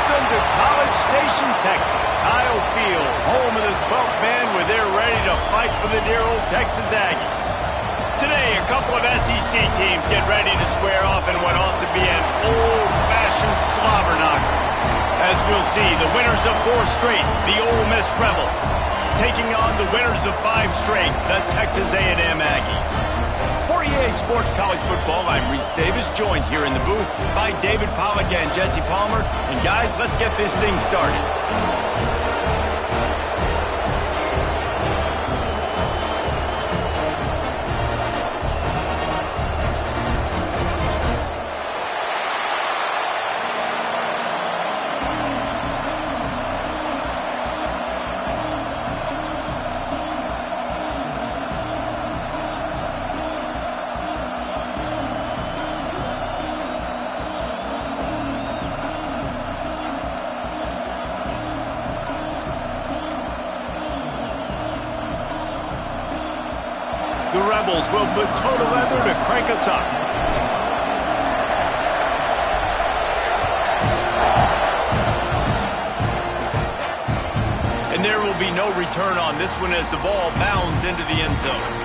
Welcome to College Station, Texas. Kyle Field, home of the 12th man, where they're ready to fight for the dear old Texas Aggies. Today, a couple of SEC teams get ready to square off in what ought to be an old-fashioned slobber knocker. As we'll see, the winners of 4 straight, the Ole Miss Rebels, taking on the winners of 5 straight, the Texas A&M Aggies. For EA Sports College Football, I'm Reese Davis, joined here in the booth by David Pollack and Jesse Palmer. And guys, let's get this thing started. The Rebels will put toe to leather to crank us up. And there will be no return on this one as the ball bounds into the end zone.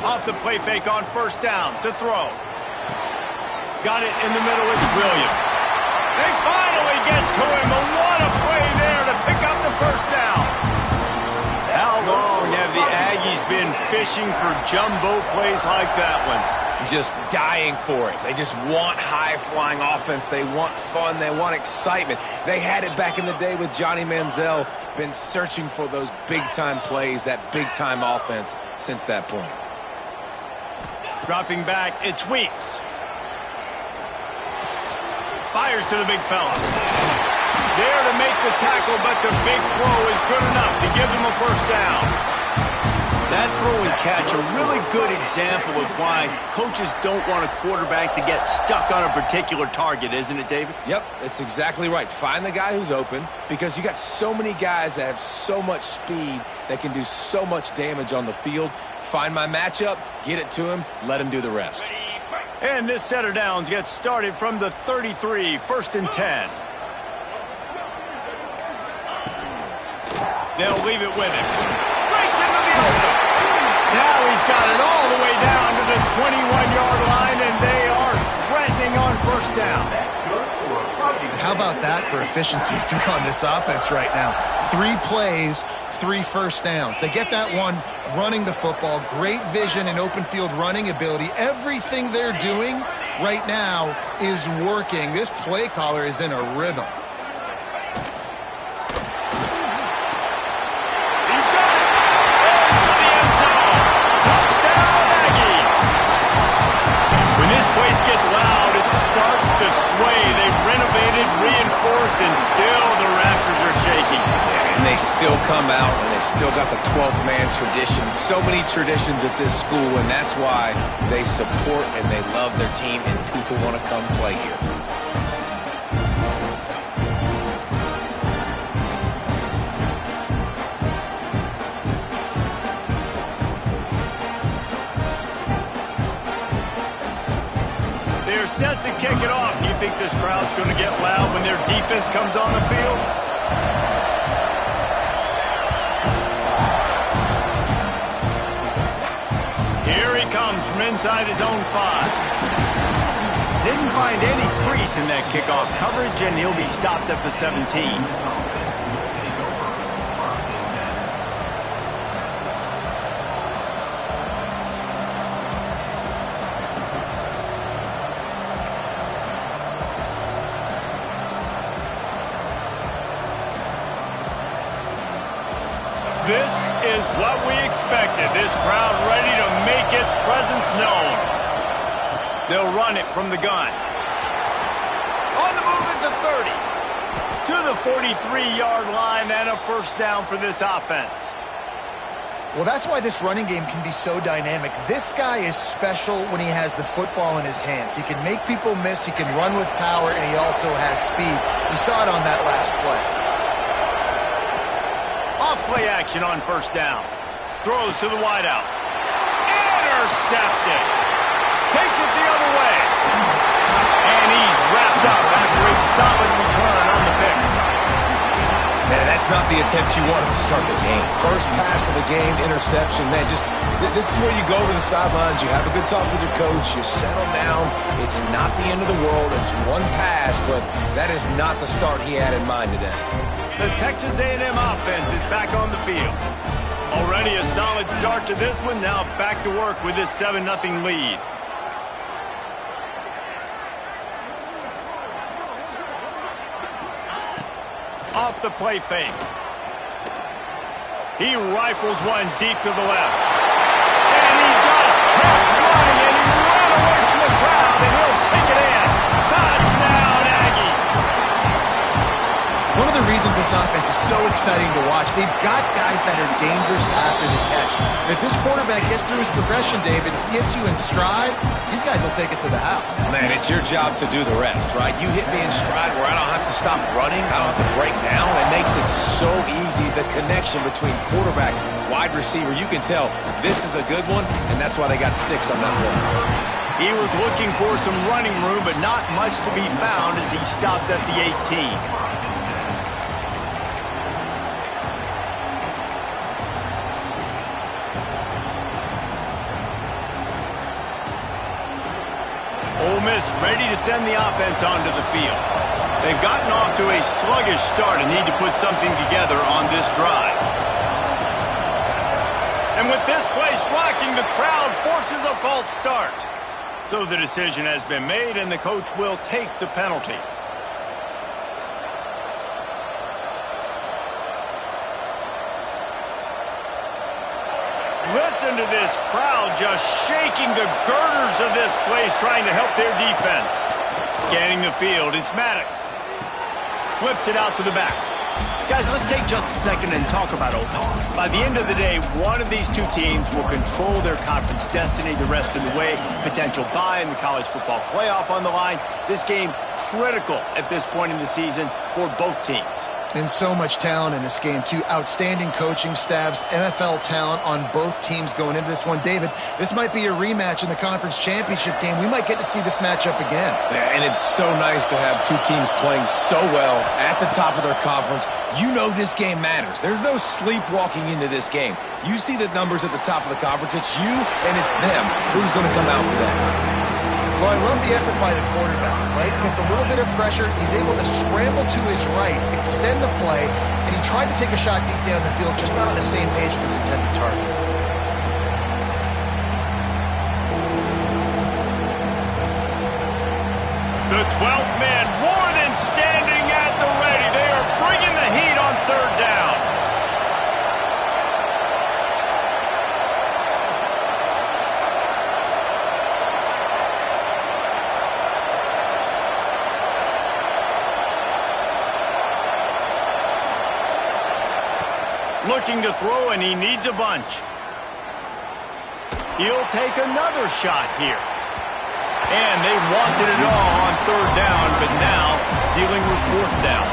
Off the play fake on first down to throw. Got it in the middle. It's Williams. They finally get to him. But what a play there to pick up the first down. How long have the Aggies been fishing for jumbo plays like that one? Just dying for it. They just want high-flying offense. They want fun. They want excitement. They had it back in the day with Johnny Manziel. Been searching for those big-time plays, that big-time offense since that point. Dropping back, it's Weeks. Fires to the big fella. There to make the tackle, but the big throw is good enough to give them a first down. That throw and catch, a really good example of why coaches don't want a quarterback to get stuck on a particular target, isn't it, David? Yep, it's exactly right. Find the guy who's open, because you got so many guys that have so much speed that can do so much damage on the field. Find my matchup, get it to him, let him do the rest. And this set of downs gets started from the 33, 1st and 10. They'll leave it with him. Breaks into the open. Now he's got it all the way down to the 21-yard line, and they are threatening on first down. How about that for efficiency if you're on this offense right now? 3 plays, 3 first downs. They get that one running the football, great vision and open field running ability. Everything they're doing right now is working. This play caller is in a rhythm. He's got it. Into the end zone. Touchdown, Aggies. When this place gets loud, it starts to sway. They've renovated, reinforced, and still the rafters are shaking. Yeah, and they still come out, and they still got the 12th man tradition. So many traditions at this school, and that's why they support and they love their team, and people want to come play here. They're set to kick it off. Do you think this crowd's going to get loud when their defense comes on the field? Here he comes from inside his own 5. Didn't find any crease in that kickoff coverage, and he'll be stopped at the 17. This is what we expected. This crowd ready to make its presence known. They'll run it from the gun. On the move at the 30. To the 43-yard line, and a first down for this offense. Well, that's why this running game can be so dynamic. This guy is special when he has the football in his hands. He can make people miss, he can run with power, and he also has speed. You saw it on that last play. Off play action on first down. Throws to the wideout. Intercepted. Takes it the other way. And he's wrapped up after a solid return on the pick. Man, that's not the attempt you wanted to start the game. First pass of the game, interception. Man, this is where you go to the sidelines. You have a good talk with your coach. You settle down. It's not the end of the world. It's one pass, but that is not the start he had in mind today. The Texas A&M offense is back on the field. Already a solid start to this one. Now back to work with this 7-0 lead. Off the play fake. He rifles one deep to the left. And he just kept running, and he ran away from the crowd, and he'll take it in. Touchdown, Aggie. One of the reasons this offense is so exciting to watch, they've got guys that are dangerous after the catch. And if this quarterback gets through his progression, David, hits you in stride, these guys will take it to the house. Man, it's your job to do the rest, right? You hit me in stride where I don't have to stop running. I don't have to break down. It makes it so easy, the connection between quarterback, wide receiver. You can tell this is a good one, and that's why they got 6 on that play. He was looking for some running room, but not much to be found as he stopped at the 18. Ole Miss ready to send the offense onto the field. They've gotten off to a sluggish start and need to put something together on this drive. And with this place rocking, the crowd forces a false start. So the decision has been made, and the coach will take the penalty. Listen to this crowd just shaking the girders of this place, trying to help their defense. Scanning the field, it's Maddox. Flips it out to the back. Guys, let's take just a second and talk about Ole Miss. By the end of the day, one of these two teams will control their conference destiny the rest of the way. Potential bye in the college football playoff on the line. This game critical at this point in the season for both teams. And so much talent in this game, too. Outstanding coaching staffs, NFL talent on both teams going into this one. David, this might be a rematch in the conference championship game. We might get to see this matchup again. Yeah, and it's so nice to have two teams playing so well at the top of their conference. You know this game matters. There's no sleepwalking into this game. You see the numbers at the top of the conference. It's you and it's them. Who's going to come out today? Well, I love the effort by the quarterback, right? Gets a little bit of pressure. He's able to scramble to his right, extend the play, and he tried to take a shot deep down the field, just not on the same page with his intended target. The 12th man, Warden, standing at the ready. They are bringing the heat on third down. Looking to throw, and he needs a bunch. He'll take another shot here. And they wanted it all on third down, but now dealing with fourth down.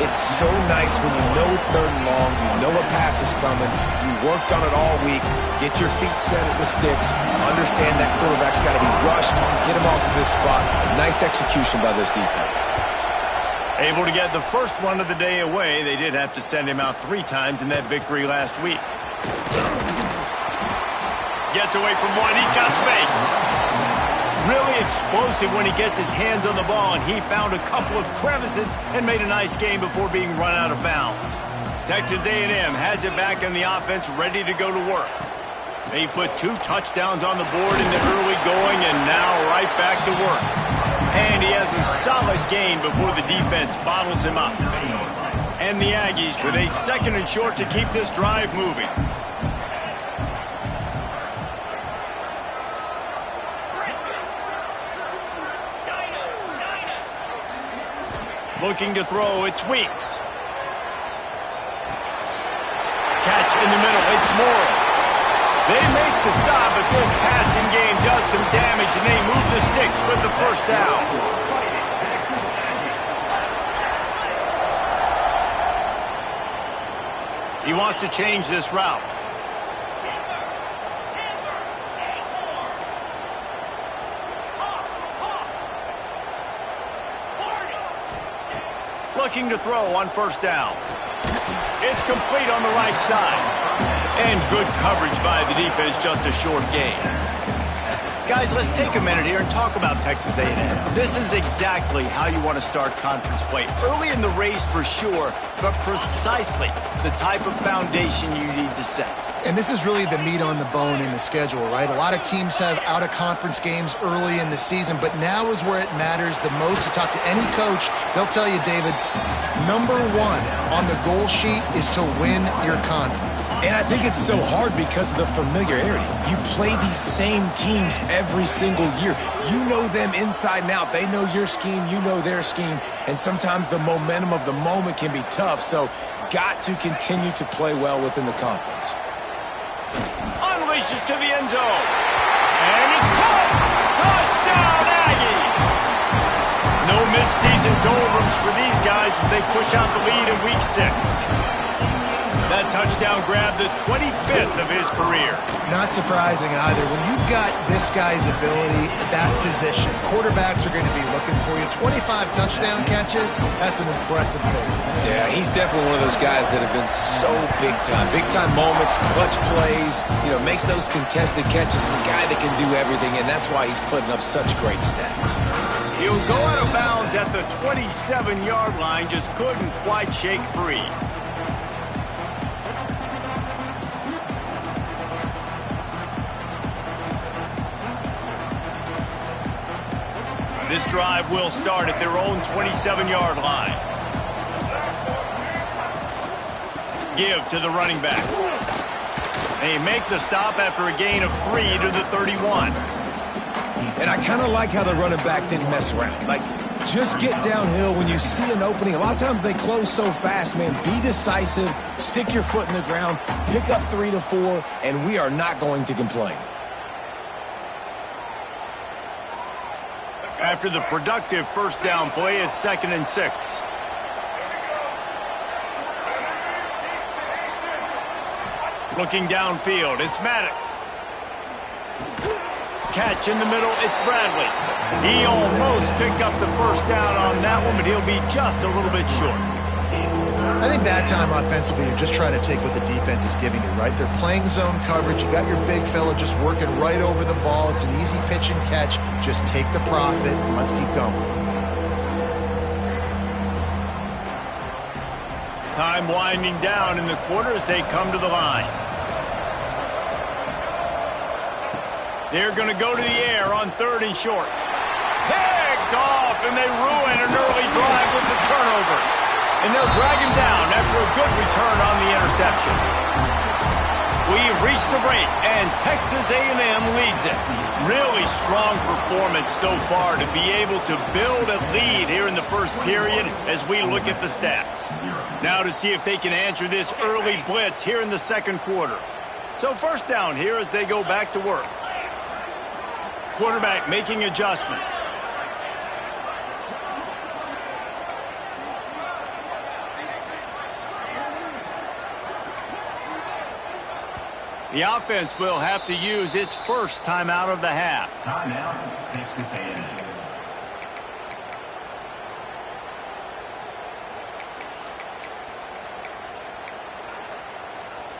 It's so nice when you know it's third and long, you know a pass is coming, you worked on it all week, get your feet set at the sticks, understand that quarterback's got to be rushed, get him off of his spot. Nice execution by this defense. Able to get the first one of the day away. They did have to send him out 3 times in that victory last week. Gets away from one. He's got space. Really explosive when he gets his hands on the ball, and he found a couple of crevices and made a nice game before being run out of bounds. Texas A&M has it back in the offense, ready to go to work. They put 2 touchdowns on the board in the early going, and now right back to work. And he has a solid gain before the defense bottles him up. And the Aggies with a 2nd and short to keep this drive moving. Looking to throw, it's Weeks. Catch in the middle, it's Morrill. They make the stop, but this passing game does some damage, and they move the sticks with the first down. He wants to change this route. Looking to throw on first down. It's complete on the right side. And good coverage by the defense, just a short gain. Guys, let's take a minute here and talk about Texas A&M. This is exactly how you want to start conference play. Early in the race for sure, but precisely the type of foundation you need to set. And this is really the meat on the bone in the schedule, right? A lot of teams have out-of-conference games early in the season, but now is where it matters the most. You talk to any coach, they'll tell you, David, number one on the goal sheet is to win your conference. And I think it's so hard because of the familiarity. You play these same teams every single year. You know them inside and out. They know your scheme, you know their scheme, and sometimes the momentum of the moment can be tough, so got to continue to play well within the conference. Unleashes to the end zone. And it's caught. Touchdown, Aggies. No midseason doldrums for these guys as they push out the lead in week 6. That touchdown grabbed the 25th of his career. Not surprising either. When you've got this guy's ability, that position, quarterbacks are going to be looking for you. 25 touchdown catches, that's an impressive thing. Yeah, he's definitely one of those guys that have been so big time. Big time moments, clutch plays, makes those contested catches. He's a guy that can do everything, and that's why he's putting up such great stats. He'll go out of bounds at the 27-yard line, just couldn't quite shake free. This drive will start at their own 27-yard line. Give to the running back. They make the stop after a gain of 3 to the 31. And I kind of like how the running back didn't mess around. Like, just get downhill when you see an opening. A lot of times they close so fast, man. Be decisive, stick your foot in the ground, pick up 3 to 4, and we are not going to complain. After the productive first down play, it's 2nd and 6. Looking downfield, it's Maddox. Catch in the middle, it's Bradley. He almost picked up the first down on that one, but he'll be just a little bit short. I think that time offensively, you're just trying to take what the defense is giving you, right? They're playing zone coverage. You got your big fella just working right over the ball. It's an easy pitch and catch. Just take the profit. Let's keep going. Time winding down in the quarter as they come to the line. They're going to go to the air on 3rd and short. Picked off, and they ruin an early drive with the turnover. And they'll drag him down after a good return on the interception. We've reached the break, and Texas A&M leads it. Really strong performance so far to be able to build a lead here in the first period as we look at the stats. Now to see if they can answer this early blitz here in the second quarter. So first down here as they go back to work. Quarterback making adjustments. The offense will have to use its first timeout of the half. Timeout, Texas A&M.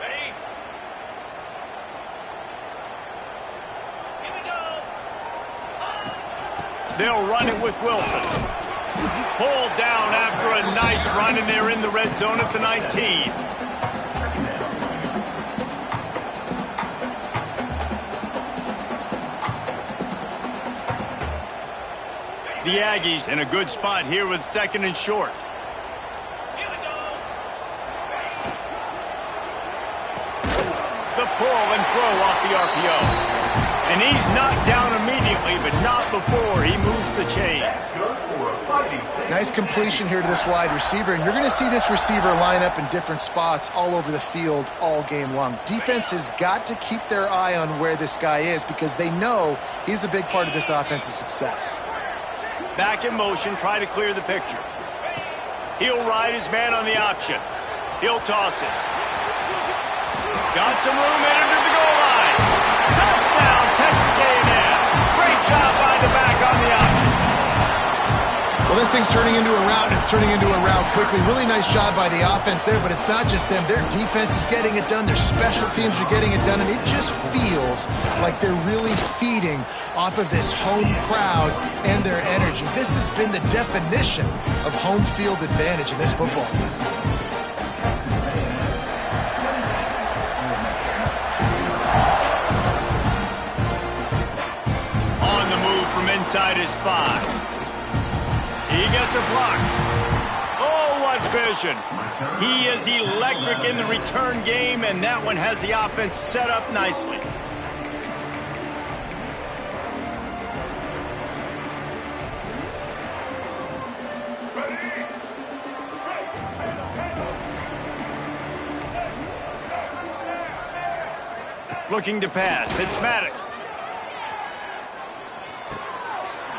Ready? Here we go. They'll run it with Wilson. Pulled down after a nice run, and they're in the red zone at the 19. The Aggies in a good spot here with 2nd and short. Here we go. The pull and throw off the RPO. And he's knocked down immediately, but not before he moves the chains. Nice completion here to this wide receiver, and you're going to see this receiver line up in different spots all over the field all game long. Defense has got to keep their eye on where this guy is because they know he's a big part of this offense's success. Back in motion, try to clear the picture. He'll ride his man on the option. He'll toss it. Got some room headed to the goal line. Touchdown, Texas A&M. Great job by the back on the option. Well, this thing's turning into a rout, and it's turning into a rout quickly. Really nice job by the offense there, but it's not just them. Their defense is getting it done. Their special teams are getting it done, and it just feels like they're really feeding off of this home crowd and their energy. This has been the definition of home field advantage in this football game. On the move from inside his 5. He gets a block. Oh, what vision. He is electric in the return game, and that one has the offense set up nicely. Looking to pass. It's Maddox.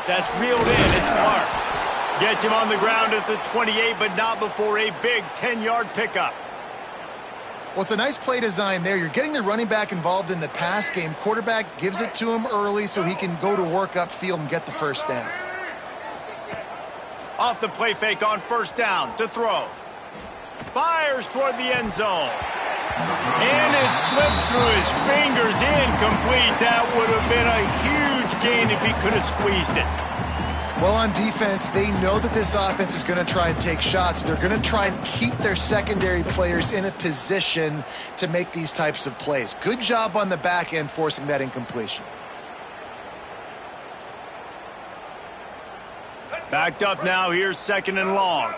That's reeled in. It's Clark. Gets him on the ground at the 28, but not before a big 10-yard pickup. Well, it's a nice play design there. You're getting the running back involved in the pass game. Quarterback gives it to him early so he can go to work upfield and get the first down. Off the play fake on first down to throw. Fires toward the end zone. And it slips through his fingers, incomplete. That would have been a huge gain if he could have squeezed it. Well, on defense, they know that this offense is going to try and take shots. They're going to try and keep their secondary players in a position to make these types of plays. Good job on the back end forcing that incompletion. Backed up now. Here's 2nd and long.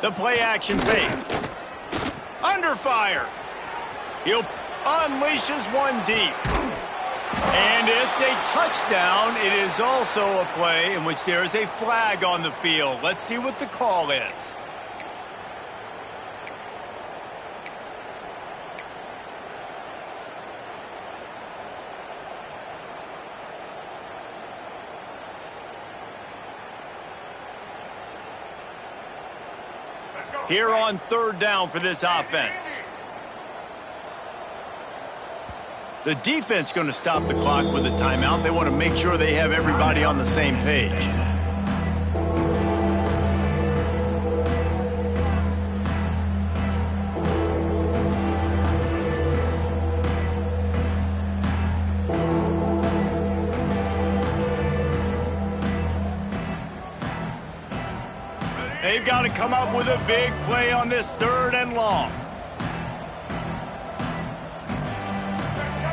The play action fake. Under fire. He'll unleashes one deep. And it's a touchdown. It is also a play in which there is a flag on the field. Let's see what the call is. Here on 3rd down for this offense. The defense going to stop the clock with a timeout. They want to make sure they have everybody on the same page. They've got to come up with a big play on this 3rd and long.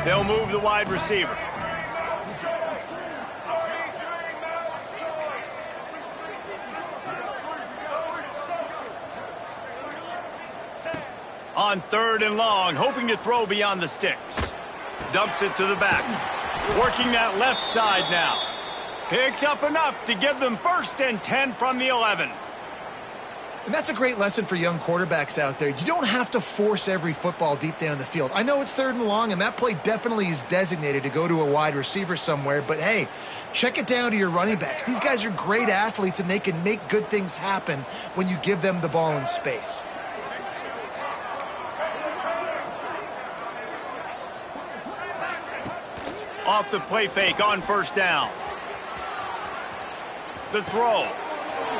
They'll move the wide receiver. On 3rd and long, hoping to throw beyond the sticks. Dumps it to the back. Working that left side now. Picks up enough to give them 1st and 10 from the 11. And that's a great lesson for young quarterbacks out there. You don't have to force every football deep down the field. I know it's 3rd and long, and that play definitely is designated to go to a wide receiver somewhere, but hey, check it down to your running backs. These guys are great athletes, and they can make good things happen when you give them the ball in space. Off the play fake on 1st down. The throw.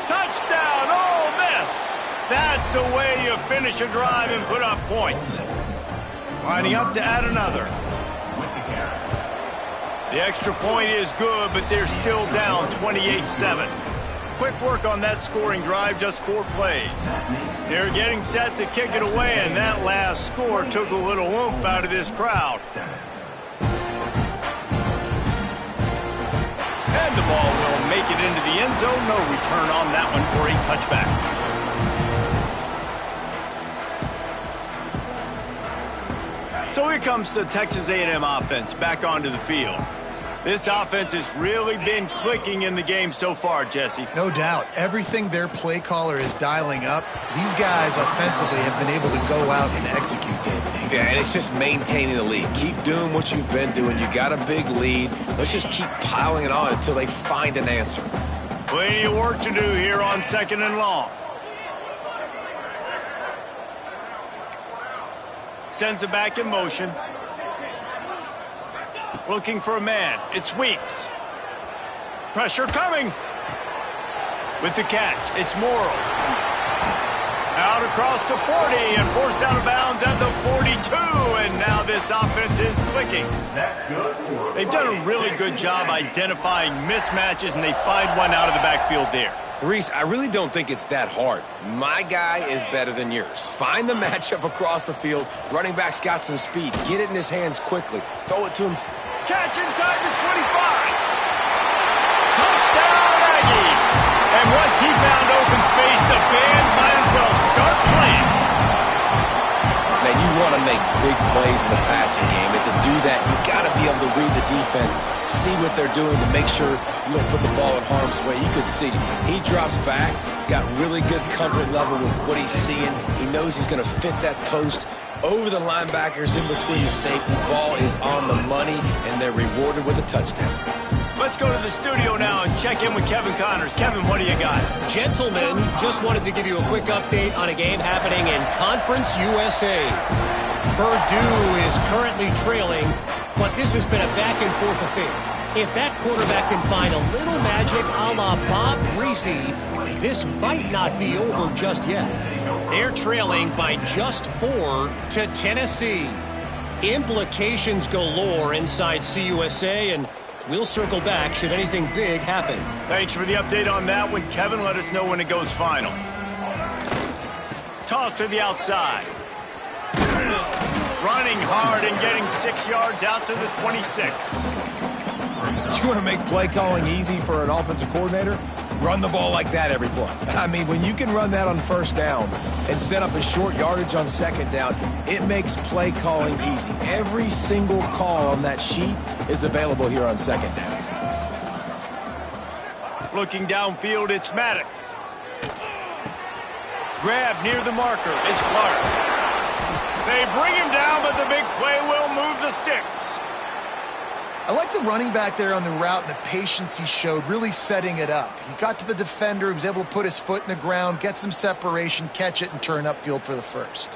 Touchdown, Ole Miss! That's the way you finish a drive and put up points. Lining up to add another. The extra point is good, but they're still down 28-7. Quick work on that scoring drive, just 4 plays. They're getting set to kick it away, and that last score took a little oomph out of this crowd. And the ball will make it into the end zone. No return on that one for a touchback. So here comes the Texas A&M offense back onto the field. This offense has really been clicking in the game so far, Jesse. No doubt. Everything their play caller is dialing up, these guys offensively have been able to go out and execute. Yeah, and it's just maintaining the lead. Keep doing what you've been doing. You got a big lead. Let's just keep piling it on until they find an answer. Plenty of work to do here on 2nd and long. Sends it back in motion. Looking for a man. It's Weeks. Pressure coming. With the catch, it's Morrow. Out across the 40 and forced out of bounds at the 42. And now this offense is clicking. That's good. They've done a really good job identifying mismatches, and they find one out of the backfield there. Reese, I really don't think it's that hard. My guy is better than yours. Find the matchup across the field. Running back's got some speed. Get it in his hands quickly. Throw it to him. Catch inside the 25. Touchdown, Aggies. And once he found open space, the band might as well start playing. Man, you want to make big plays in the passing game, and to do that, you got to be able to read the defense, see what they're doing to make sure you don't put the ball in harm's way. You could see he drops back, got really good comfort level with what he's seeing. He knows he's going to fit that post over the linebackers in between the safety. Ball is on the money, and they're rewarded with a touchdown. Let's go to the studio now and check in with Kevin Connors. Kevin, what do you got? Gentlemen, just wanted to give you a quick update on a game happening in Conference USA. Purdue is currently trailing, but this has been a back-and-forth affair. If that quarterback can find a little magic a la Bob Greasy, this might not be over just yet. They're trailing by just 4 to Tennessee. Implications galore inside CUSA, and we'll circle back should anything big happen. Thanks for the update on that one, Kevin. Let us know when it goes final. Toss to the outside. Running hard and getting 6 yards out to the 26. You want to make play calling easy for an offensive coordinator? Run the ball like that every play. I mean, when you can run that on first down and set up a short yardage on second down, it makes play calling easy. Every single call on that sheet is available here on second down. Looking downfield, it's Maddox. Grab near the marker. It's Clark. They bring him down, but the big play will move the sticks. I like the running back there on the route and the patience he showed, really setting it up. He got to the defender, he was able to put his foot in the ground, get some separation, catch it, and turn upfield for the first.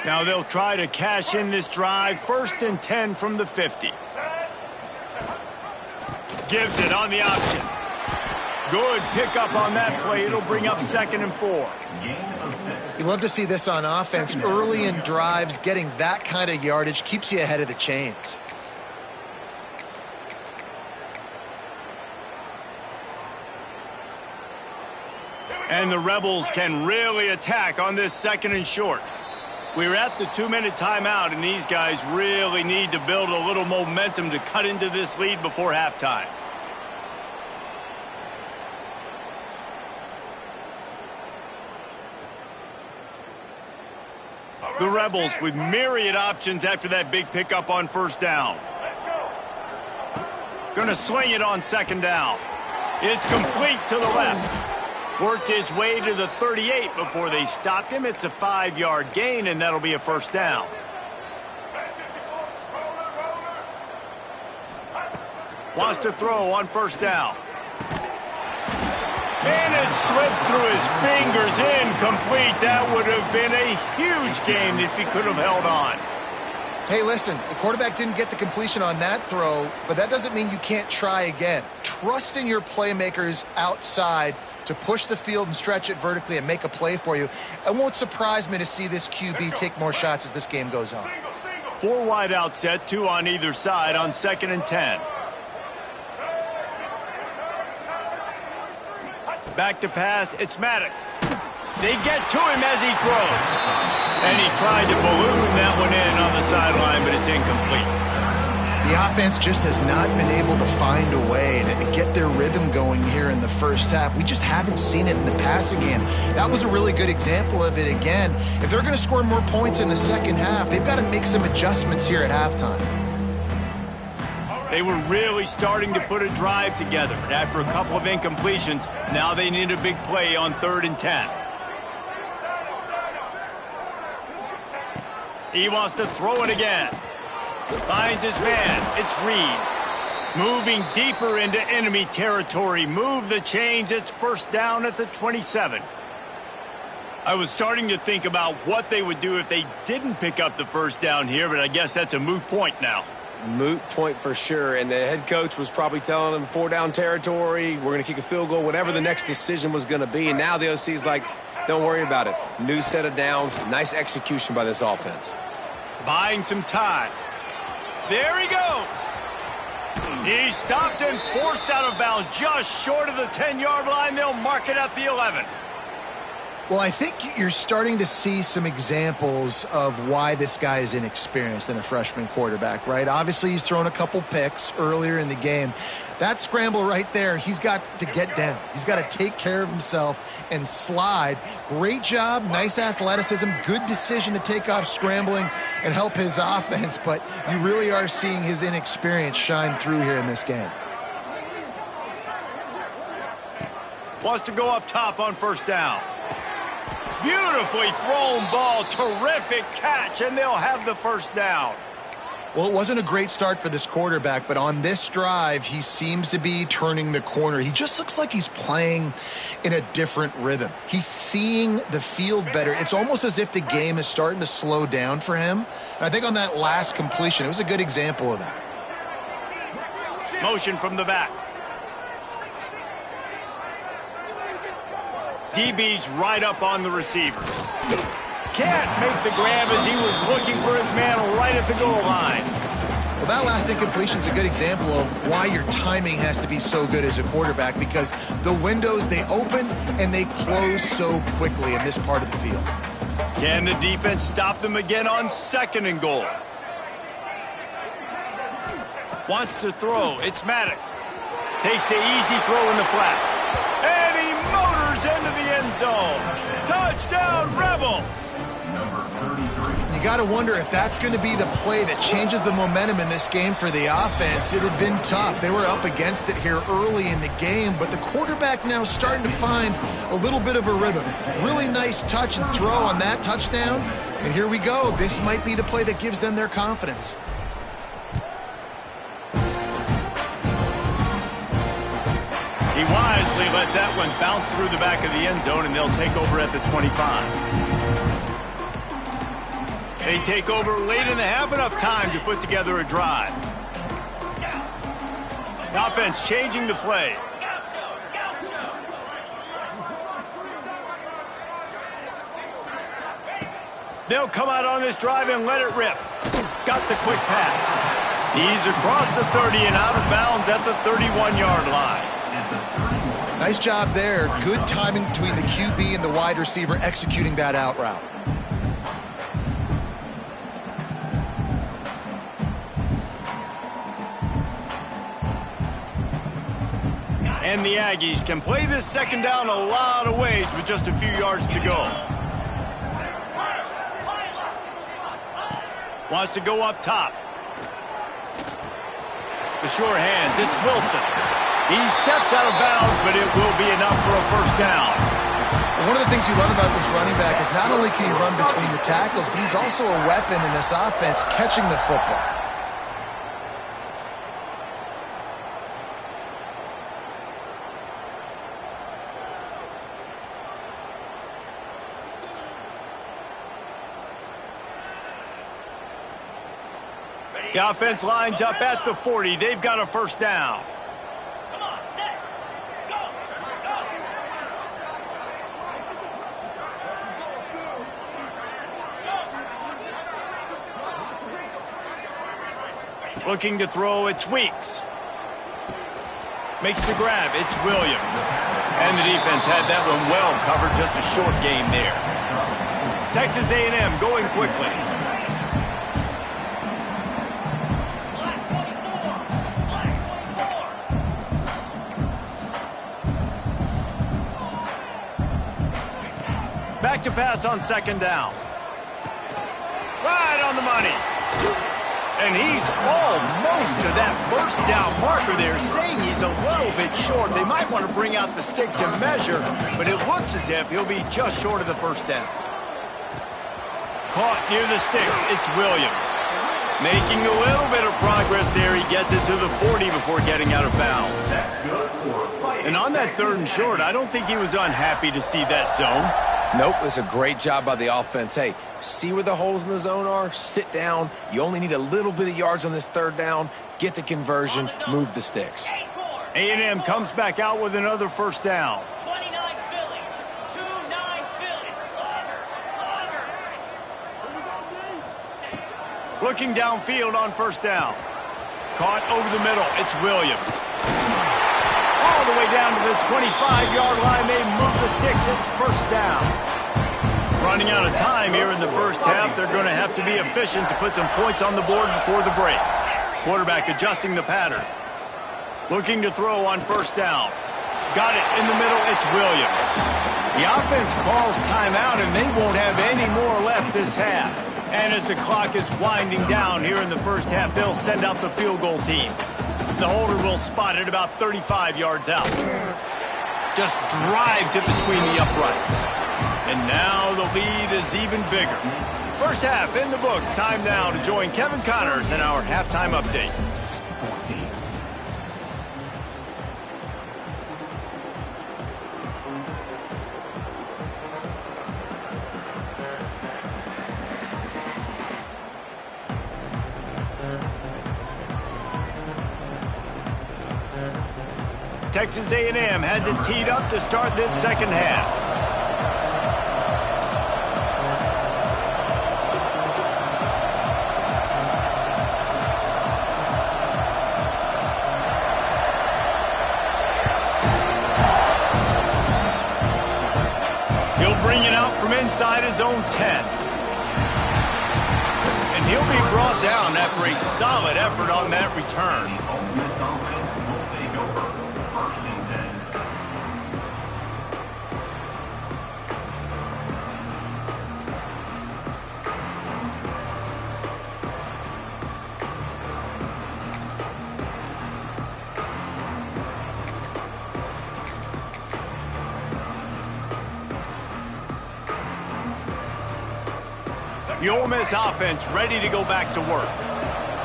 Now they'll try to cash in this drive. 1st and 10 from the 50. Gives it on the option. Good pickup on that play. It'll bring up 2nd and 4. You love to see this on offense. Early in drives, getting that kind of yardage keeps you ahead of the chains. And the Rebels can really attack on this 2nd and short. We're at the 2-minute timeout, and these guys really need to build a little momentum to cut into this lead before halftime. The Rebels with myriad options after that big pickup on 1st down. Gonna swing it on 2nd down. It's complete to the left. Worked his way to the 38 before they stopped him. It's a 5-yard gain, and that'll be a 1st down. Wants to throw on 1st down. And it slips through his fingers, incomplete. That would have been a huge gain if he could have held on. Hey, listen, the quarterback didn't get the completion on that throw, but that doesn't mean you can't try again. Trust in your playmakers outside to push the field and stretch it vertically and make a play for you. It won't surprise me to see this QB take more shots as this game goes on. 4 wide out set, 2 on either side on 2nd and 10. Back to pass, it's Maddox. They get to him as he throws. And he tried to balloon that one in on the sideline, but it's incomplete. The offense just has not been able to find a way to get their rhythm going here in the first half. We just haven't seen it in the passing game. That was a really good example of it again. If they're going to score more points in the second half, they've got to make some adjustments here at halftime. They were really starting to put a drive together. After a couple of incompletions, now they need a big play on 3rd and 10. He wants to throw it again. Finds his man. It's Reed. Moving deeper into enemy territory. Move the chains. It's 1st down at the 27. I was starting to think about what they would do if they didn't pick up the first down here, but I guess that's a moot point now. Moot point for sure, and the head coach was probably telling them 4-down territory, we're going to kick a field goal, whatever the next decision was going to be, and now the OC's like, don't worry about it. New set of downs, nice execution by this offense. Buying some time. There he goes. He stopped and forced out of bounds just short of the 10-yard line. They'll mark it at the 11. Well, I think you're starting to see some examples of why this guy is inexperienced in a freshman quarterback, right? Obviously, he's thrown a couple picks earlier in the game. That scramble right there, he's got to get down. He's got to take care of himself and slide. Great job, nice athleticism, good decision to take off scrambling and help his offense, but you really are seeing his inexperience shine through here in this game. Wants to go up top on first down. Beautifully thrown ball, terrific catch, and they'll have the first down. Well, it wasn't a great start for this quarterback, but on this drive, he seems to be turning the corner. He just looks like he's playing in a different rhythm. He's seeing the field better. It's almost as if the game is starting to slow down for him. And I think on that last completion, it was a good example of that. Motion from the back. DB's right up on the receivers. Can't make the grab as he was looking for his man right at the goal line. Well, that last incompletion is a good example of why your timing has to be so good as a quarterback, because the windows, they open and they close so quickly in this part of the field. Can the defense stop them again on 2nd and goal? Wants to throw. It's Maddox. Takes the easy throw in the flat. And he motors into the end zone. Touchdown, Rebels! You got to wonder if that's going to be the play that changes the momentum in this game for the offense. It had been tough. They were up against it here early in the game, but the quarterback now starting to find a little bit of a rhythm. Really nice touch and throw on that touchdown. And here we go. This might be the play that gives them their confidence. He wisely lets that one bounce through the back of the end zone, and they'll take over at the 25. They take over late in the half, enough time to put together a drive. The offense changing the play. They'll come out on this drive and let it rip. Got the quick pass. He's across the 30 and out of bounds at the 31-yard line. Nice job there. Good timing between the QB and the wide receiver executing that out route. And the Aggies can play this 2nd down a lot of ways with just a few yards to go. Wants to go up top. The sure hands, it's Wilson. He steps out of bounds, but it will be enough for a first down. One of the things you love about this running back is not only can he run between the tackles, but he's also a weapon in this offense catching the football. The offense lines up at the 40. They've got a first down. Looking to throw, it's Weeks. Makes the grab, it's Williams. And the defense had that one well covered, just a short game there. Texas A&M going quickly. Back to pass on 2nd down. Right on the money. And he's almost to that first down marker there, saying he's a little bit short. They might want to bring out the sticks and measure, but it looks as if he'll be just short of the first down. Caught near the sticks, it's Williams. Making a little bit of progress there. He gets it to the 40 before getting out of bounds. And on that 3rd and short, I don't think he was unhappy to see that zone. Nope, it's a great job by the offense. Hey, see where the holes in the zone are? Sit down. You only need a little bit of yards on this third down. Get the conversion, move the sticks. A&M comes back out with another first down. 29 Philly. 2-9 Philly. Looking downfield on first down. Caught over the middle. It's Williams. All the way down to the 25-yard line. They move the sticks. It's first down. Running out of time here in the first half. They're going to have to be efficient to put some points on the board before the break. Quarterback adjusting the pattern. Looking to throw on first down. Got it in the middle. It's Williams. The offense calls timeout, and they won't have any more left this half. And as the clock is winding down here in the first half, they'll send out the field goal team. The holder will spot it about 35 yards out. Just drives it between the uprights. And now the lead is even bigger. First half in the books. Time now to join Kevin Connors in our halftime update. 14. Texas A&M has it teed up to start this second half. He'll bring it out from inside his own 10. And he'll be brought down after a solid effort on that return. The Ole Miss offense will take over. First and 10. The Ole Miss offense ready to go back to work.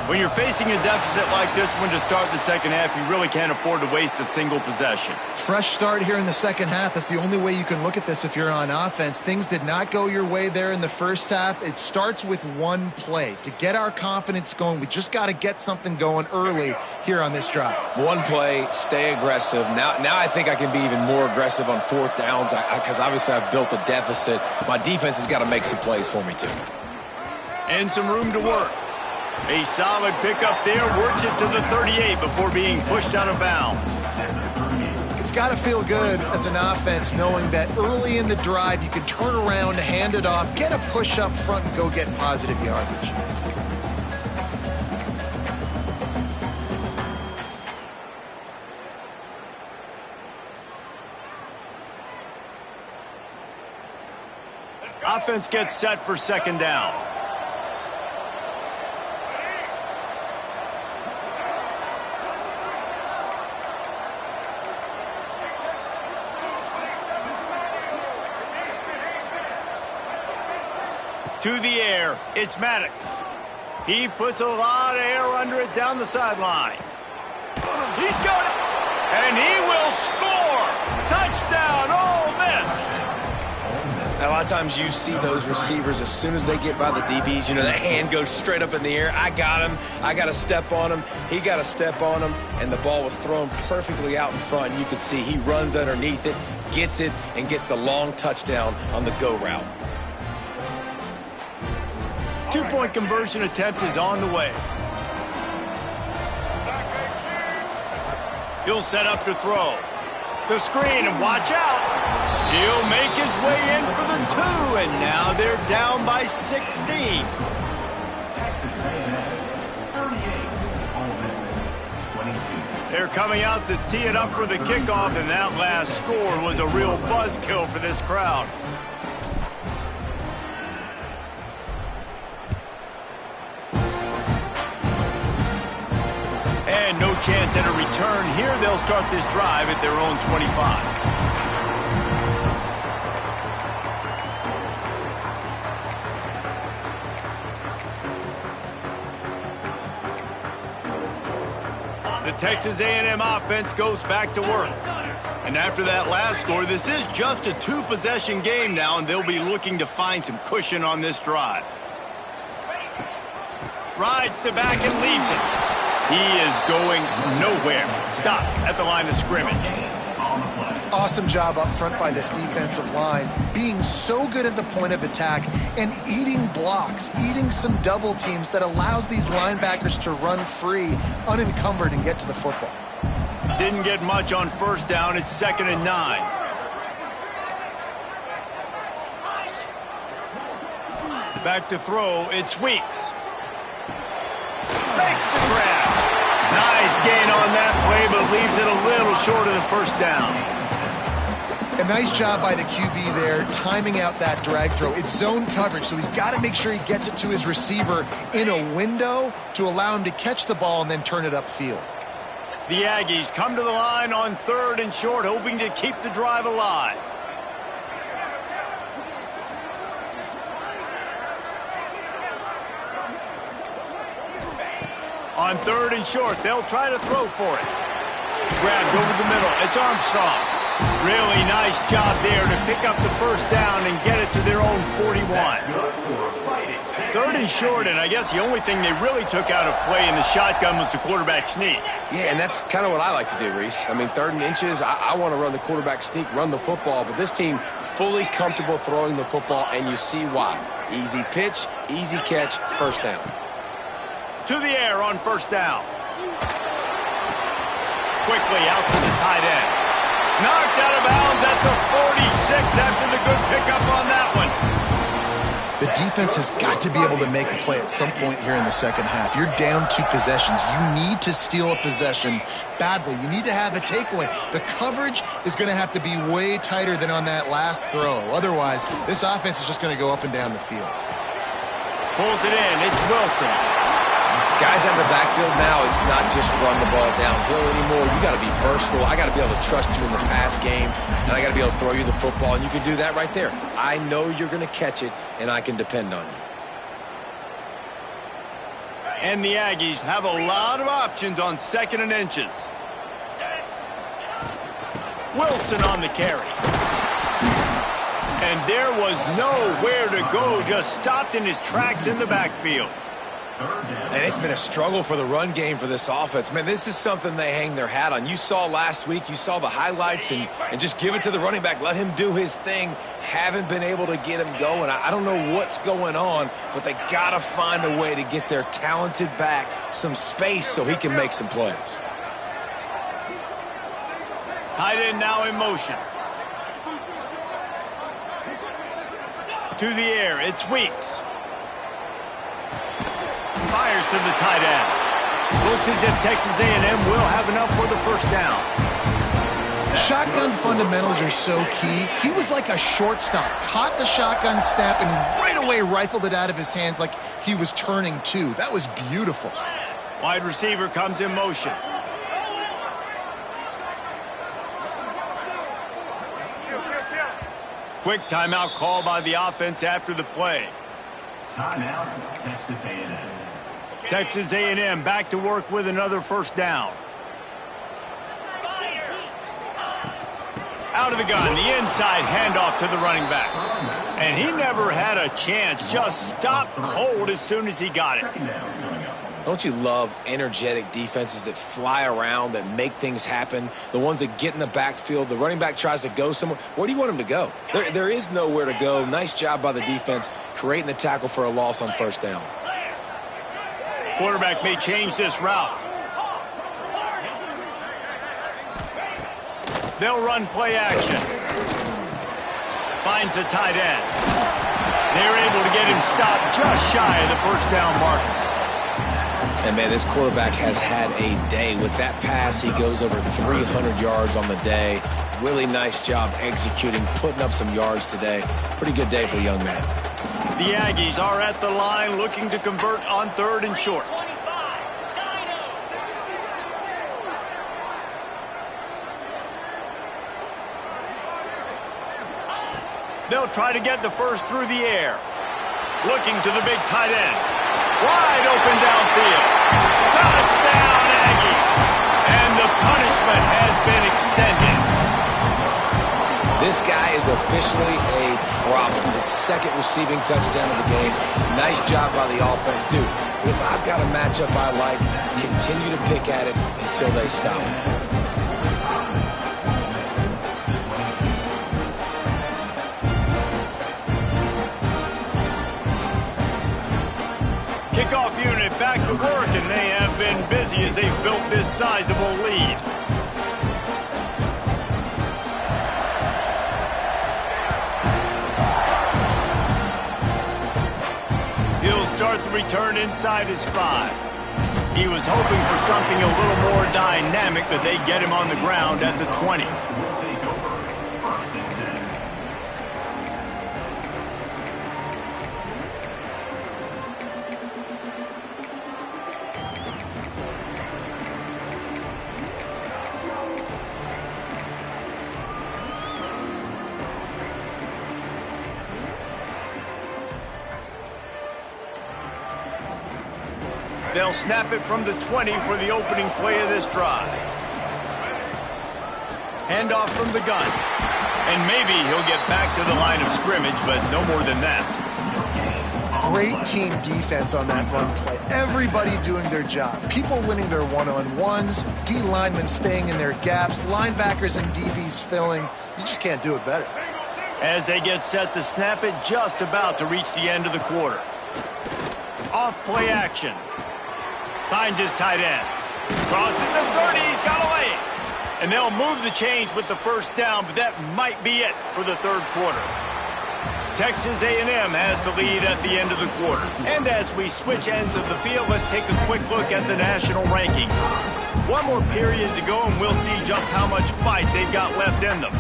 When you're facing a deficit like this one to start the second half, you really can't afford to waste a single possession. Fresh start here in the second half. That's the only way you can look at this if you're on offense. Things did not go your way there in the first half. It starts with one play. To get our confidence going, we just got to get something going early here on this drive. One play, stay aggressive. Now I think I can be even more aggressive on fourth downs because obviously I've built a deficit. My defense has got to make some plays for me too. And some room to work. A solid pickup there, works it to the 38 before being pushed out of bounds. It's got to feel good as an offense knowing that early in the drive you can turn around, hand it off, get a push up front, and go get positive yardage. Offense gets set for second down. To the air, it's Maddox. He puts a lot of air under it down the sideline. He's got it, and he will score. Touchdown, Ole Miss. A lot of times you see those receivers, as soon as they get by the DBs, you know, that hand goes straight up in the air. I got him. I got to step on him. He got to step on him, and the ball was thrown perfectly out in front. You could see he runs underneath it, gets it, and gets the long touchdown on the go route. Two-point conversion attempt is on the way. He'll set up to throw. The screen, and watch out. He'll make his way in for the 2, and now they're down by 16. Texas A&M 38. Ole Miss 22. They're coming out to tee it up for the kickoff, and that last score was a real buzzkill for this crowd. And no chance at a return here. They'll start this drive at their own 25. The Texas A&M offense goes back to work. And after that last score, this is just a two-possession game now, and they'll be looking to find some cushion on this drive. Rides to back and leaves it. He is going nowhere. Stop at the line of scrimmage. Awesome job up front by this defensive line, being so good at the point of attack and eating blocks, eating some double teams that allows these linebackers to run free, unencumbered, and get to the football. Didn't get much on first down. It's 2nd and 9. Back to throw. It's Weeks. Makes the grab. Nice gain on that play, but leaves it a little short of the first down. A nice job by the QB there, timing out that drag throw. It's zone coverage, so he's got to make sure he gets it to his receiver in a window to allow him to catch the ball and then turn it upfield. The Aggies come to the line on 3rd and short, hoping to keep the drive alive. On 3rd and short, they'll try to throw for it. Grabbed over the middle. It's Armstrong. Really nice job there to pick up the first down and get it to their own 41. 3rd and short, and I guess the only thing they really took out of play in the shotgun was the quarterback sneak. Yeah, and that's kind of what I like to do, Reese. I mean, 3rd and inches, I want to run the quarterback sneak, run the football, but this team fully comfortable throwing the football, and you see why. Easy pitch, easy catch, first down. To the air on first down. Quickly out to the tight end. Knocked out of bounds at the 46 after the good pickup on that one. The defense has got to be able to make a play at some point here in the second half. You're down 2 possessions. You need to steal a possession badly. You need to have a takeaway. The coverage is going to have to be way tighter than on that last throw. Otherwise, this offense is just going to go up and down the field. Pulls it in. It's Wilson. Guys out of the backfield now, it's not just run the ball downhill anymore. You got to be versatile. I got to be able to trust you in the pass game, and I got to be able to throw you the football, and you can do that right there. I know you're going to catch it, and I can depend on you. And the Aggies have a lot of options on 2nd and inches. Wilson on the carry. And there was nowhere to go, just stopped in his tracks in the backfield. And it's been a struggle for the run game for this offense. Man, this is something they hang their hat on. You saw last week, you saw the highlights, and just give it to the running back. Let him do his thing. Haven't been able to get him going. I don't know what's going on, but they got to find a way to get their talented back some space so he can make some plays. Tight end now in motion. To the air, it's Weeks. Fires to the tight end. Looks as if Texas A&M will have enough for the first down. Shotgun fundamentals are so key. He was like a shortstop. Caught the shotgun snap and right away rifled it out of his hands like he was turning too. That was beautiful. Wide receiver comes in motion. Quick timeout call by the offense after the play. Timeout, Texas A&M. Texas A&M back to work with another first down. Out of the gun, the inside handoff to the running back. And he never had a chance, just stopped cold as soon as he got it. Don't you love energetic defenses that fly around, that make things happen? The ones that get in the backfield, the running back tries to go somewhere. Where do you want him to go? There is nowhere to go. Nice job by the defense, creating the tackle for a loss on first down. Quarterback may change this route. They'll run play action. Finds the tight end. They're able to get him stopped just shy of the first down marker. And, man, this quarterback has had a day. With that pass, he goes over 300 yards on the day. Really nice job executing, putting up some yards today. Pretty good day for the young man. The Aggies are at the line looking to convert on 3rd and short. They'll try to get the first through the air. Looking to the big tight end. Wide open downfield. Touchdown, Aggie. And the punishment has been extended. This guy is officially a problem. His second receiving touchdown of the game. Nice job by the offense. Dude, if I've got a matchup I like, continue to pick at it until they stop. Kickoff unit back to work, and they have been busy as they've built this sizable lead. He'll start the return inside his 5. He was hoping for something a little more dynamic, but they get him on the ground at the 20. They'll snap it from the 20 for the opening play of this drive. Handoff from the gun. And maybe he'll get back to the line of scrimmage, but no more than that. Great team defense on that run play. Everybody doing their job. People winning their one-on-ones, D linemen staying in their gaps, linebackers and DBs filling. You just can't do it better. As they get set to snap it, just about to reach the end of the quarter. Off play action. Finds his tight end. Crosses the 30, he's got away. And they'll move the chains with the first down, but that might be it for the third quarter. Texas A&M has the lead at the end of the quarter. And as we switch ends of the field, let's take a quick look at the national rankings. One more period to go, and we'll see just how much fight they've got left in them.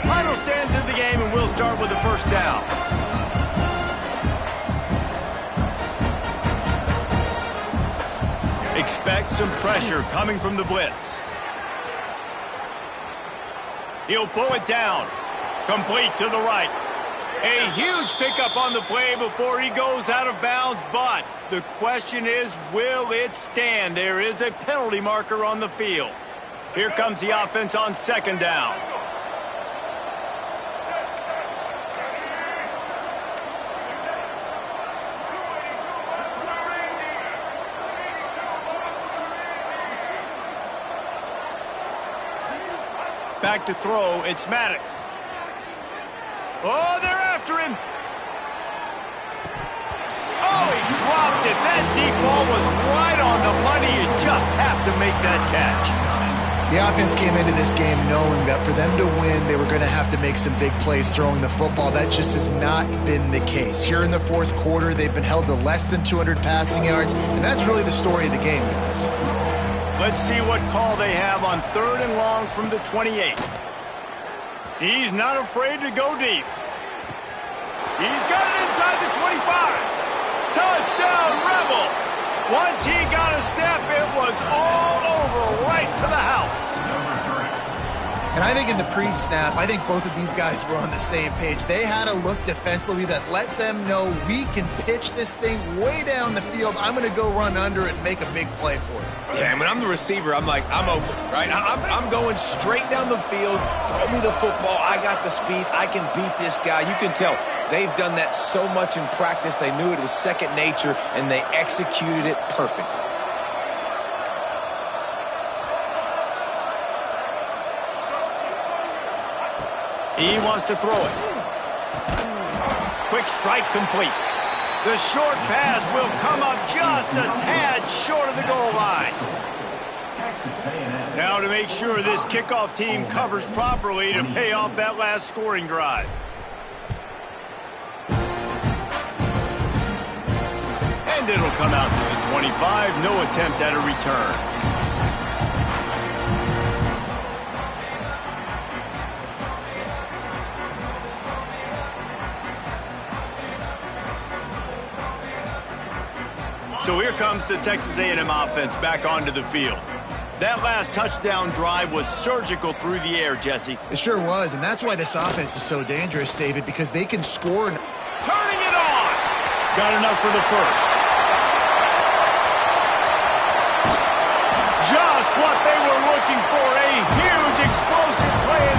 Final stands of the game, and we'll start with the first down. Expect some pressure coming from the blitz. He'll pull it down. Complete to the right. A huge pickup on the play before he goes out of bounds, but the question is, will it stand? There is a penalty marker on the field. Here comes the offense on second down. Back to throw, it's Maddox. Oh, they're after him. Oh, he dropped it. That deep ball was right on the money. You just have to make that catch. The offense came into this game knowing that for them to win, they were going to have to make some big plays throwing the football. That just has not been the case. Here in the fourth quarter, they've been held to less than 200 passing yards, and that's really the story of the game, guys. Let's see what call they have on 3rd and long from the 28. He's not afraid to go deep. He's got it inside the 25. Touchdown, Rebels! Once he got a step, it was all over right to the house. And I think in the pre-snap, I think both of these guys were on the same page. They had a look defensively that let them know we can pitch this thing way down the field. I'm going to go run under it and make a big play for it. Yeah, and when I'm the receiver, I'm like, I'm open, right? I'm going straight down the field. Throw me the football. I got the speed. I can beat this guy. You can tell they've done that so much in practice. They knew it was second nature, and they executed it perfectly. He wants to throw it. Quick strike complete. The short pass will come up just a tad short of the goal line. Now to make sure this kickoff team covers properly to pay off that last scoring drive. And it'll come out to the 25. No attempt at a return. So here comes the Texas A&M offense back onto the field. That last touchdown drive was surgical through the air, Jesse. It sure was, and that's why this offense is so dangerous, David, because they can score. Turning it on! Got enough for the first. Just what they were looking for, a huge explosive play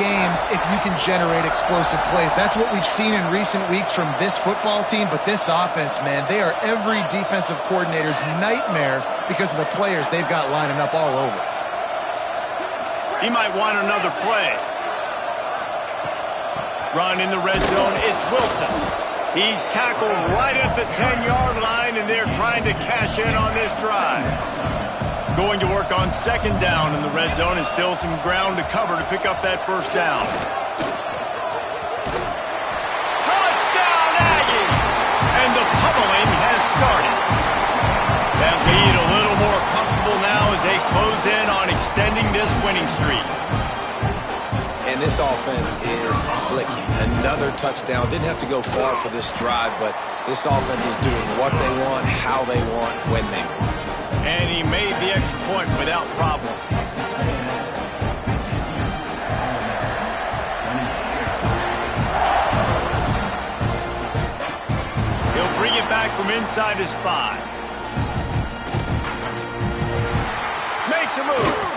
games if you can generate explosive plays. That's what we've seen in recent weeks from this football team, but this offense, man, they are every defensive coordinator's nightmare because of the players they've got lining up all over. He might want another play. Run in the red zone, it's Wilson. He's tackled right at the 10-yard line, and they're trying to cash in on this drive. Going to work on second down in the red zone, and still some ground to cover to pick up that first down. Touchdown, Aggie! And the pummeling has started. That lead a little more comfortable now as they close in on extending this winning streak. And this offense is clicking. Another touchdown. Didn't have to go far for this drive, but this offense is doing what they want, how they want, when they want. And he made the extra point without problem. He'll bring it back from inside his 5. Makes a move.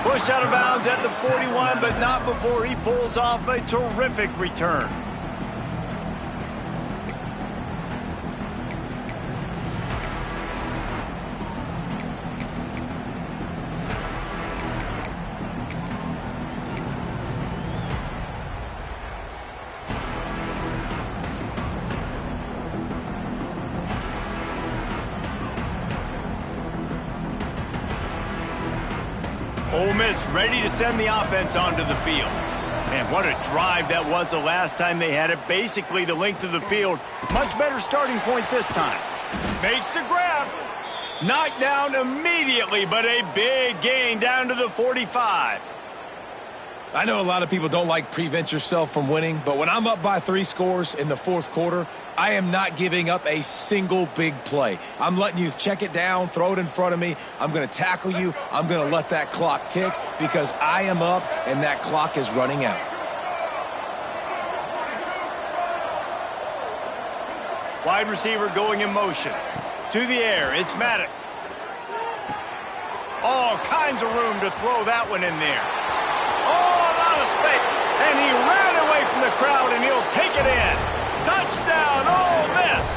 Pushed out of bounds at the 41, but not before he pulls off a terrific return. Ole Miss ready to send the offense onto the field. Man, what a drive that was the last time they had it. Basically the length of the field. Much better starting point this time. Makes the grab. Knocked down immediately, but a big gain down to the 45. I know a lot of people don't like prevent yourself from winning, but when I'm up by 3 scores in the fourth quarter, I am not giving up a single big play. I'm letting you check it down, throw it in front of me. I'm going to tackle you. I'm going to let that clock tick because I am up and that clock is running out. Wide receiver going in motion. To the air, it's Maddox. All kinds of room to throw that one in there. Oh, a lot of space. And he ran away from the crowd, and he'll take it in. Touchdown, Ole Miss.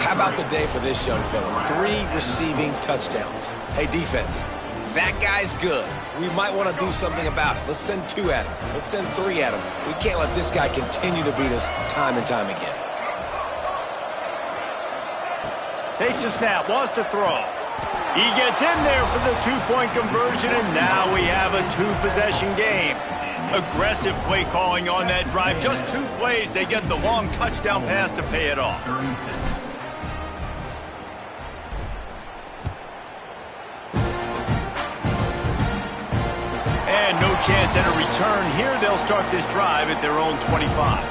How about the day for this young fella? 3 receiving touchdowns. Hey, defense, that guy's good. We might want to do something about it. Let's send 2 at him. Let's send 3 at him. We can't let this guy continue to beat us time and time again. Takes a snap, wants to throw. He gets in there for the 2-point conversion, and now we have a 2-possession game. Aggressive play calling on that drive. Just 2 plays, they get the long touchdown pass to pay it off. And no chance at a return here. They'll start this drive at their own 25.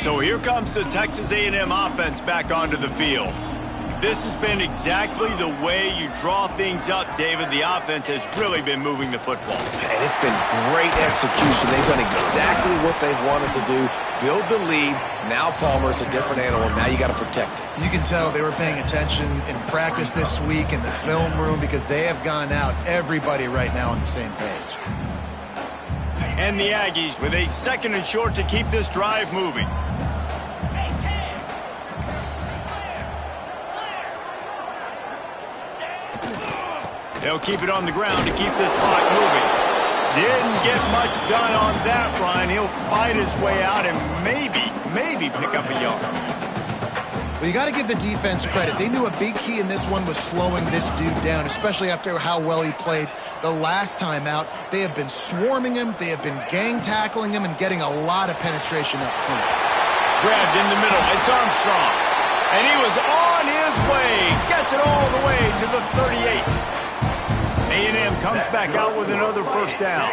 So here comes the Texas A&M offense back onto the field. This has been exactly the way you draw things up, David. The offense has really been moving the football. And it's been great execution. They've done exactly what they've wanted to do. Build the lead. Now Palmer's a different animal. Now you got to protect it. You can tell they were paying attention in practice this week in the film room because they have gone out, everybody right now on the same page. And the Aggies with a 2nd and short to keep this drive moving. They'll keep it on the ground to keep this clock moving. Didn't get much done on that run. He'll fight his way out and maybe pick up a yard. Well, you got to give the defense credit. They knew a big key in this one was slowing this dude down, especially after how well he played the last time out. They have been swarming him. They have been gang tackling him and getting a lot of penetration up front. Grabbed in the middle. It's Armstrong. And he was on his way. Gets it all the way to the 38. A&M comes back out with another first down.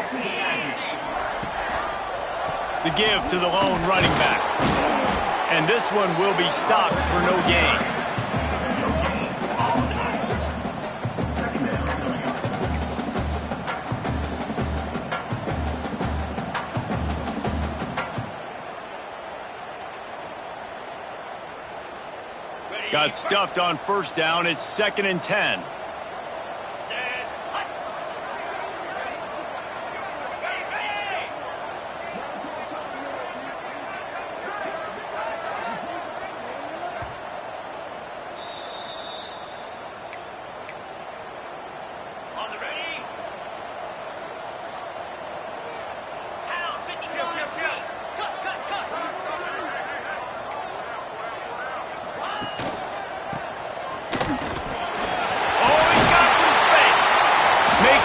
The give to the lone running back. And this one will be stopped for no gain. Got stuffed on first down. It's 2nd and 10.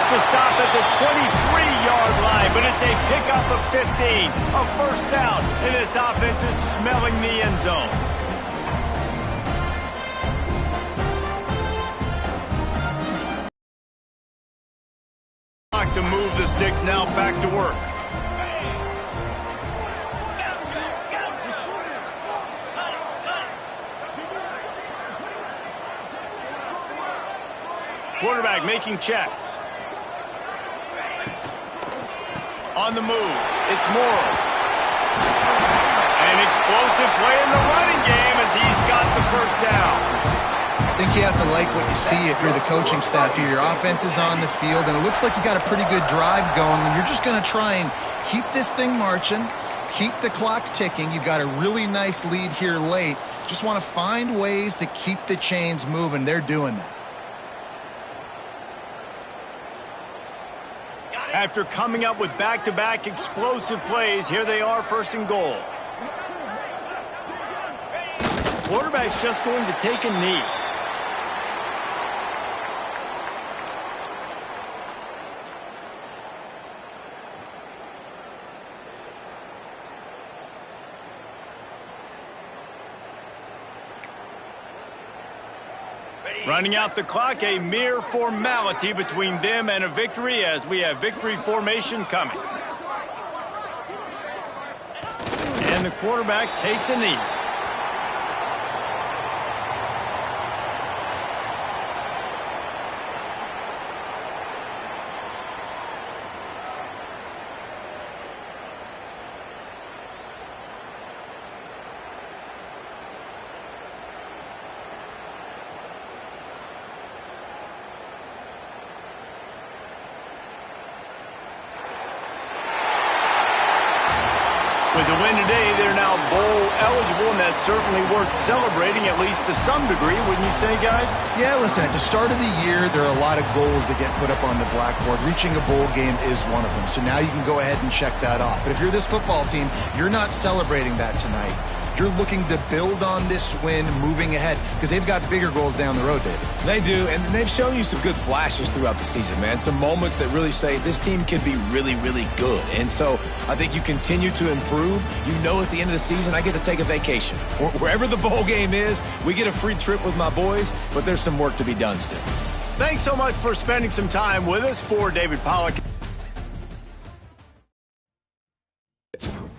To stop at the 23-yard line, but it's a pickup of 15. A first down, and this offense is smelling the end zone. To move the sticks now back to work. Quarterback making checks. On the move, it's Morrow. An explosive play in the running game as he's got the first down. I think you have to like what you see if you're the coaching staff here. Your offense is on the field, and it looks like you got a pretty good drive going, and you're just going to try and keep this thing marching, keep the clock ticking. You've got a really nice lead here late. Just want to find ways to keep the chains moving. They're doing that. After coming up with back-to-back explosive plays, here they are, 1st and goal. Quarterback's just going to take a knee. Running out the clock, a mere formality between them and a victory as we have victory formation coming. And the quarterback takes a knee. With the win today, they're now bowl eligible, and that's certainly worth celebrating, at least to some degree, wouldn't you say, guys? Yeah, listen, at the start of the year, there are a lot of goals that get put up on the blackboard. Reaching a bowl game is one of them, so now you can go ahead and check that off. But if you're this football team, you're not celebrating that tonight. You're looking to build on this win moving ahead because they've got bigger goals down the road, David. They do, and they've shown you some good flashes throughout the season, man. Some moments that really say this team can be really, really good. And so I think you continue to improve. You know at the end of the season, I get to take a vacation. Wherever the bowl game is, we get a free trip with my boys, but there's some work to be done still. Thanks so much for spending some time with us. For David Pollack.